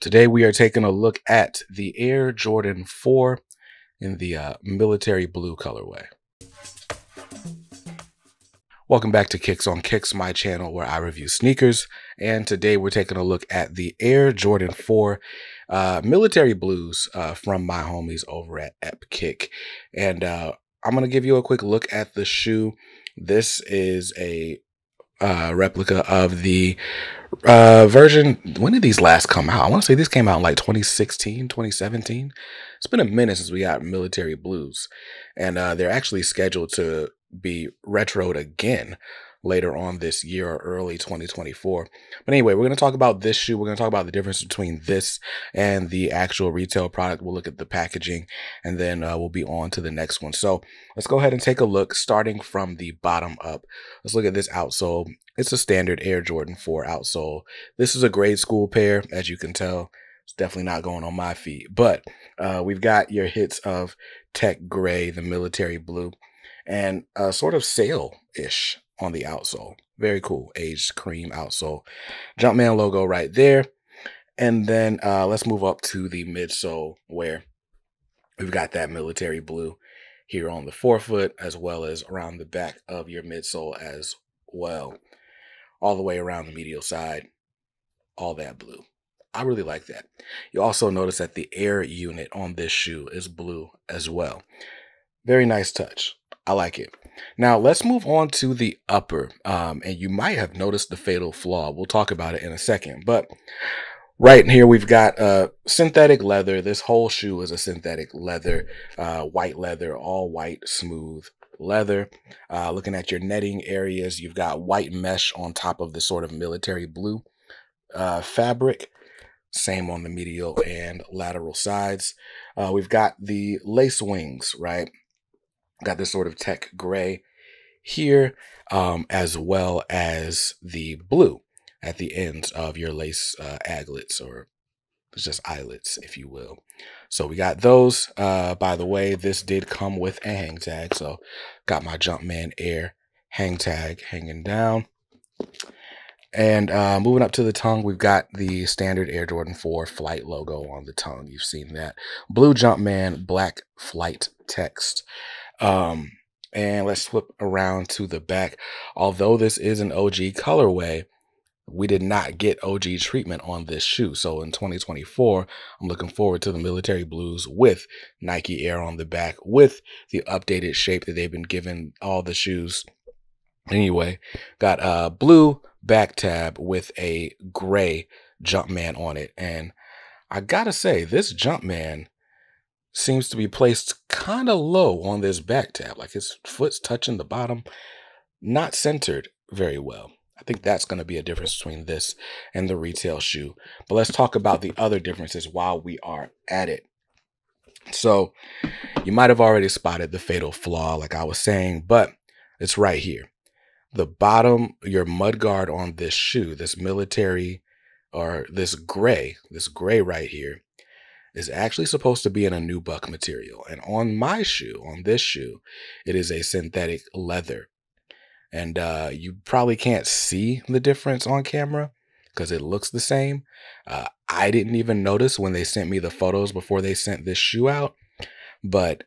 Today we are taking a look at the Air Jordan 4 in the military blue colorway. Welcome back to Kicks on Kicks, my channel where I review sneakers. And today we're taking a look at the Air Jordan 4 military blues from my homies over at EPKICK. And I'm going to give you a quick look at the shoe. This is a replica of the version. When did these last come out? I want to say this came out in like 2016, 2017. It's been a minute since we got military blues, and they're actually scheduled to be retroed again later on this year or early 2024. But anyway, we're going to talk about this shoe. We're going to talk about the difference between this and the actual retail product. We'll look at the packaging, and then we'll be on to the next one. So let's go ahead and take a look, starting from the bottom up. Let's look at this outsole. It's a standard Air Jordan 4 outsole. This is a grade school pair, as you can tell. It's definitely not going on my feet, but we've got your hits of tech gray, the military blue, and sort of sail-ish on the outsole. Very cool, aged cream outsole. Jumpman logo right there. And then let's move up to the midsole, where we've got that military blue here on the forefoot, as well as around the back of your midsole as well. All the way around the medial side, all that blue. I really like that. You also notice that the air unit on this shoe is blue as well. Very nice touch. I like it. Now let's move on to the upper. And you might have noticed the fatal flaw. We'll talk about it in a second. But right here, we've got synthetic leather. This whole shoe is a synthetic leather, white leather, all white, smooth leather. Looking at your netting areas, you've got white mesh on top of this sort of military blue fabric. Same on the medial and lateral sides. We've got the lace wings, right? Got this sort of tech gray here, as well as the blue at the ends of your lace aglets, or it's just eyelets, if you will. So we got those. By the way, this did come with a hang tag. So got my Jumpman Air hang tag hanging down. And moving up to the tongue, we've got the standard Air Jordan 4 flight logo on the tongue. You've seen that. Blue Jumpman, black flight text. And let's flip around to the back. Although this is an OG colorway, we did not get OG treatment on this shoe. So in 2024, I'm looking forward to the military blues with Nike Air on the back, with the updated shape that they've been giving all the shoes. Anyway, got blue back tab with a gray Jumpman on it. And I gotta say, this Jumpman seems to be placed kind of low on this back tab, like his foot's touching the bottom, not centered very well. I think that's going to be a difference between this and the retail shoe. But let's talk about the other differences while we are at it. So you might have already spotted the fatal flaw, like I was saying, but it's right here. The bottom, your mud guard on this shoe, this military, or this gray right here, is actually supposed to be in a nubuck material. And on my shoe, on this shoe, it is a synthetic leather. And you probably can't see the difference on camera because it looks the same. I didn't even notice when they sent me the photos before they sent this shoe out. But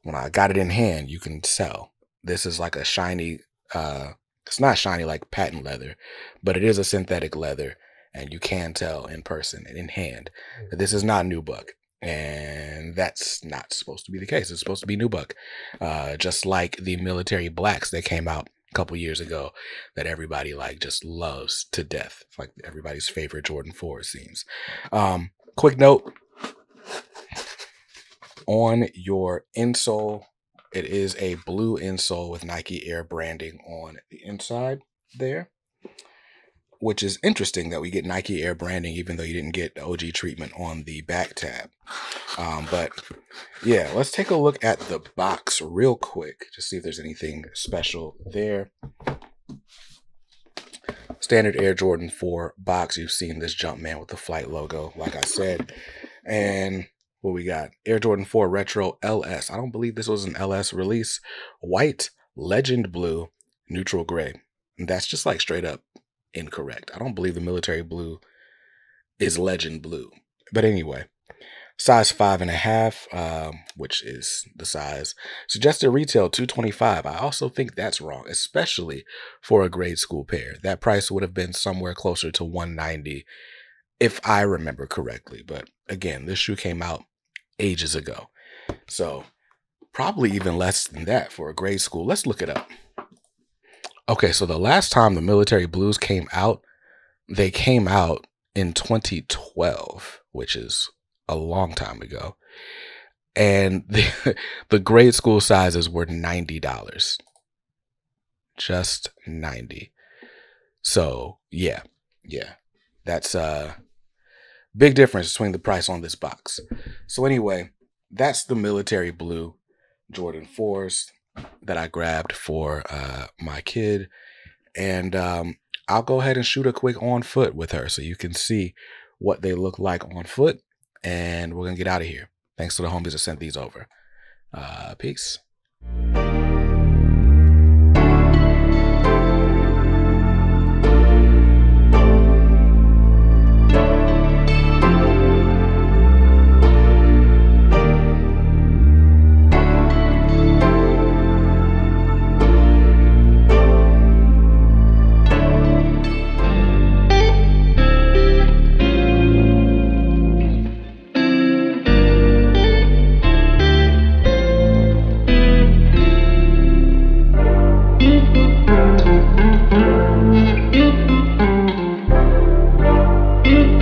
when I got it in hand, you can tell. This is like a shiny, it's not shiny like patent leather, but it is a synthetic leather. And you can tell in person and in hand that this is not nubuck. And that's not supposed to be the case. It's supposed to be nubuck. Just like the military blacks that came out a couple years ago that everybody like just loves to death. It's like everybody's favorite Jordan 4, it seems. Quick note on your insole. It is a blue insole with Nike Air branding on the inside there, which is interesting that we get Nike Air branding even though you didn't get OG treatment on the back tab. But yeah, let's take a look at the box real quick, just see if there's anything special there. Standard Air Jordan 4 box. You've seen this Jumpman with the flight logo, like I said. And what we got? Air Jordan 4 Retro LS. I don't believe this was an LS release. White, legend blue, neutral gray. And that's just like straight up incorrect. I don't believe the military blue is legend blue. But anyway, size 5.5, which is the size suggested retail $225. I also think that's wrong, especially for a grade school pair. That price would have been somewhere closer to $190 if I remember correctly. But again, this shoe came out ages ago, so probably even less than that for a grade school. Let's look it up. Okay, so the last time the military blues came out, they came out in 2012, which is a long time ago. And the grade school sizes were $90. Just 90. So yeah. That's a big difference between the price on this box. So anyway, that's the military blue Jordan 4s that I grabbed for my kid. And I'll go ahead and shoot a quick on foot with her so you can see what they look like on foot. And we're going to get out of here. Thanks to the homies that sent these over. Peace.